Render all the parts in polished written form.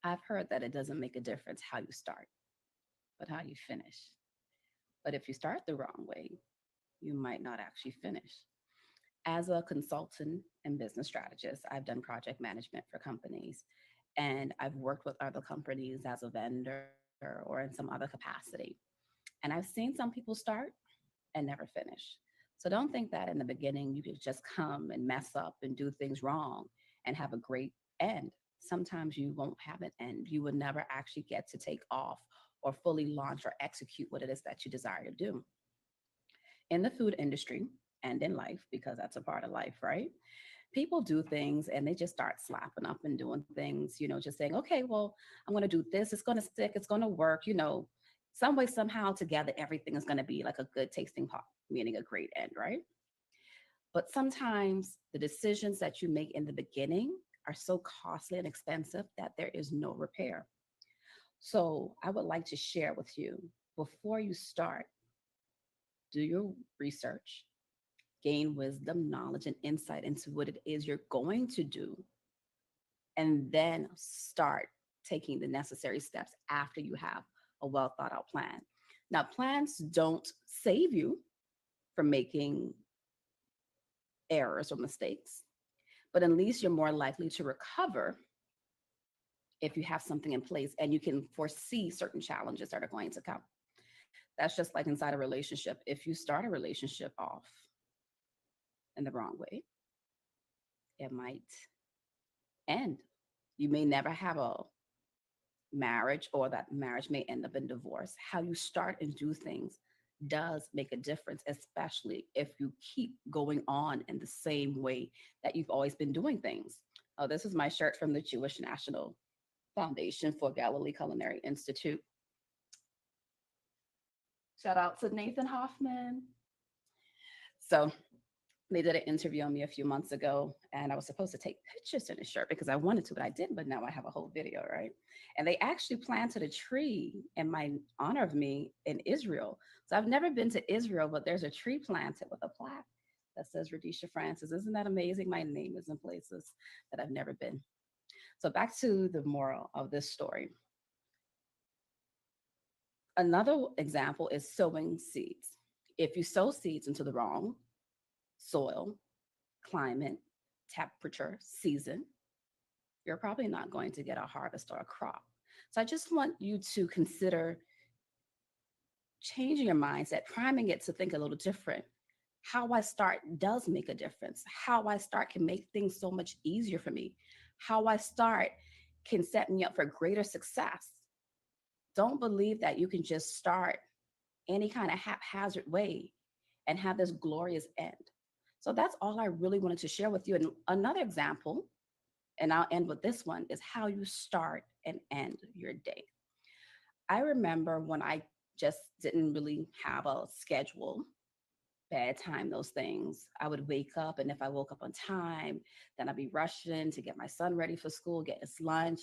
I've heard that it doesn't make a difference how you start, but how you finish. But if you start the wrong way, you might not actually finish. As a consultant and business strategist, I've done project management for companies, and I've worked with other companies as a vendor or in some other capacity. And I've seen some people start and never finish. So don't think that in the beginning you could just come and mess up and do things wrong and have a great end. Sometimes you won't have an end. You would never actually get to take off or fully launch or execute what it is that you desire to do. In the food industry and in life, because that's a part of life, right? People do things and they just start slapping up and doing things, just saying, okay, well, I'm going to do this. It's going to stick. It's going to work, some way, somehow together, everything is going to be like a good tasting pot, meaning a great end, right? But sometimes the decisions that you make in the beginning are so costly and expensive that there is no repair. So I would like to share with you, before you start, do your research, gain wisdom, knowledge, and insight into what it is you're going to do, and then start taking the necessary steps after you have a well thought out plan. Now, plans don't save you from making errors or mistakes, but at least you're more likely to recover if you have something in place and you can foresee certain challenges that are going to come. That's just like inside a relationship. If you start a relationship off in the wrong way, it might end. You may never have a marriage, or that marriage may end up in divorce. How you start and do things does make a difference, especially if you keep going on in the same way that you've always been doing things. Oh, this is my shirt from the Jewish National Foundation for Galilee Culinary Institute. Shout out to Nathan Hoffman. So they did an interview on me a few months ago, and I was supposed to take pictures in the shirt because I wanted to, but I didn't. But now I have a whole video, right? And they actually planted a tree in my honor of me in Israel. So I've never been to Israel, but there's a tree planted with a plaque that says Radisha Francis. Isn't that amazing? My name is in places that I've never been. So back to the moral of this story. Another example is sowing seeds. If you sow seeds into the wrong soil, climate, temperature, season, you're probably not going to get a harvest or a crop. So I just want you to consider changing your mindset, priming it to think a little different. How I start does make a difference. How I start can make things so much easier for me. How I start can set me up for greater success. Don't believe that you can just start any kind of haphazard way and have this glorious end. So that's all I really wanted to share with you. And another example, and I'll end with this one, is how you start and end your day. I remember when I just didn't really have a schedule, bad time, those things. I would wake up, and if I woke up on time, then I'd be rushing to get my son ready for school, get his lunch.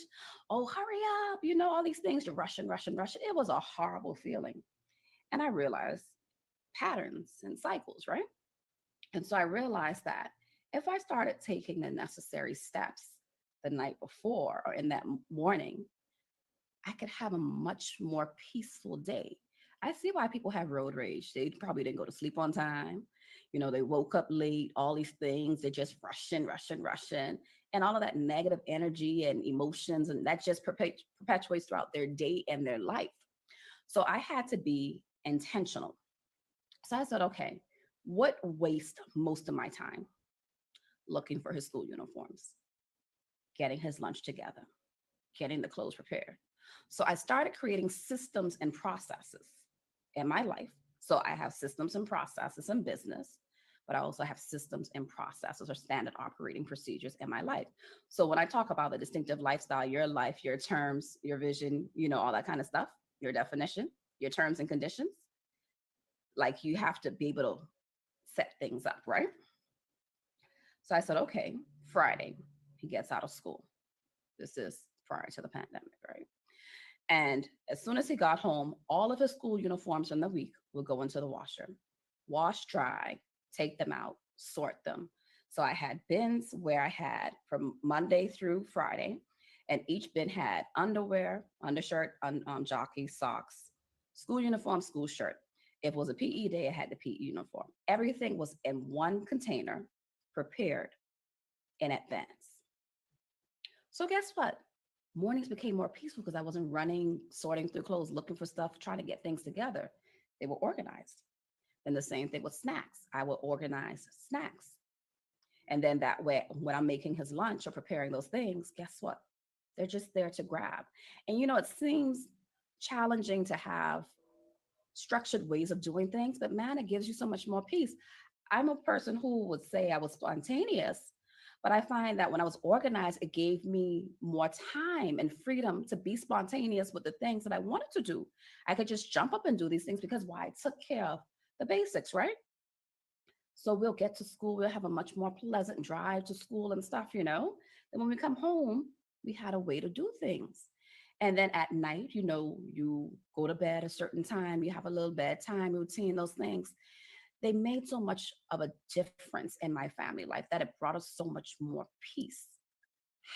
Oh, hurry up, all these things, you're rushing, rushing, rushing. It was a horrible feeling. And I realized patterns and cycles, right? And so I realized that if I started taking the necessary steps the night before or in that morning, I could have a much more peaceful day. I see why people have road rage. They probably didn't go to sleep on time. They woke up late, all these things. They're just rushing, rushing, rushing. And all of that negative energy and emotions, and that just perpetuates throughout their day and their life. So I had to be intentional. So I said, okay, what wastes most of my time? Looking for his school uniforms, getting his lunch together, getting the clothes prepared. So I started creating systems and processes in my life. So I have systems and processes in business, but I also have systems and processes or standard operating procedures in my life. So when I talk about the distinctive lifestyle, your life, your terms, your vision, all that kind of stuff, your definition, your terms and conditions, like you have to be able to set things up, right? So I said, okay, Friday, he gets out of school. This is prior to the pandemic, right? And as soon as he got home, all of his school uniforms from the week would go into the washer, wash, dry, take them out, sort them. So I had bins where I had from Monday through Friday. And each bin had underwear, undershirt, jockey, socks, school uniform, school shirt. If it was a PE day, it had the PE uniform. Everything was in one container, prepared in advance. So guess what? Mornings became more peaceful because I wasn't running, sorting through clothes, looking for stuff, trying to get things together. They were organized. And the same thing with snacks. I will organize snacks. And then that way, when I'm making his lunch or preparing those things, guess what? They're just there to grab. And it seems challenging to have structured ways of doing things, but man, it gives you so much more peace. I'm a person who would say I was spontaneous, but I find that when I was organized, it gave me more time and freedom to be spontaneous with the things that I wanted to do. I could just jump up and do these things because why? I took care of the basics, right? So we'll get to school, we'll have a much more pleasant drive to school and stuff. Then when we come home, we had a way to do things. And then at night, you go to bed a certain time, you have a little bedtime routine, those things. They made so much of a difference in my family life that it brought us so much more peace.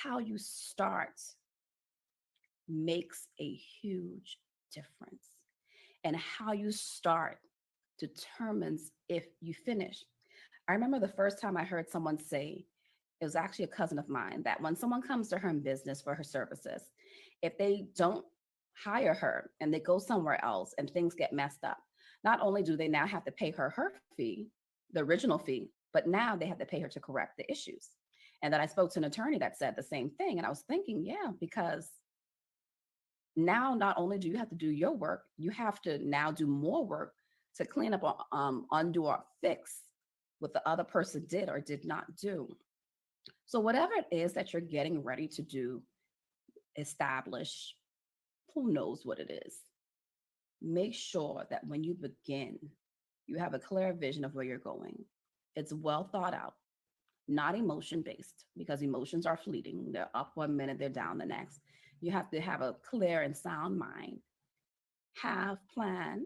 How you start makes a huge difference. And how you start determines if you finish. I remember the first time I heard someone say, it was actually a cousin of mine, that when someone comes to her in business for her services, if they don't hire her and they go somewhere else and things get messed up, not only do they now have to pay her fee, the original fee, but now they have to pay her to correct the issues. And then I spoke to an attorney that said the same thing. And I was thinking, yeah, because now not only do you have to do your work, you have to now do more work to clean up, undo, or fix what the other person did or did not do. So whatever it is that you're getting ready to do, establish, who knows what it is, make sure that when you begin, you have a clear vision of where you're going. It's well thought out, not emotion based, because emotions are fleeting. They're up one minute, they're down the next. You have to have a clear and sound mind. Have plan,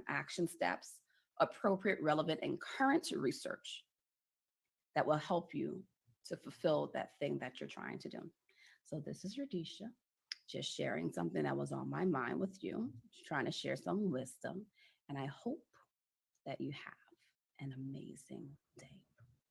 action steps, appropriate, relevant, and current research that will help you to fulfill that thing that you're trying to do. So this is Radisha, just sharing something that was on my mind with you, trying to share some wisdom. And I hope that you have an amazing day.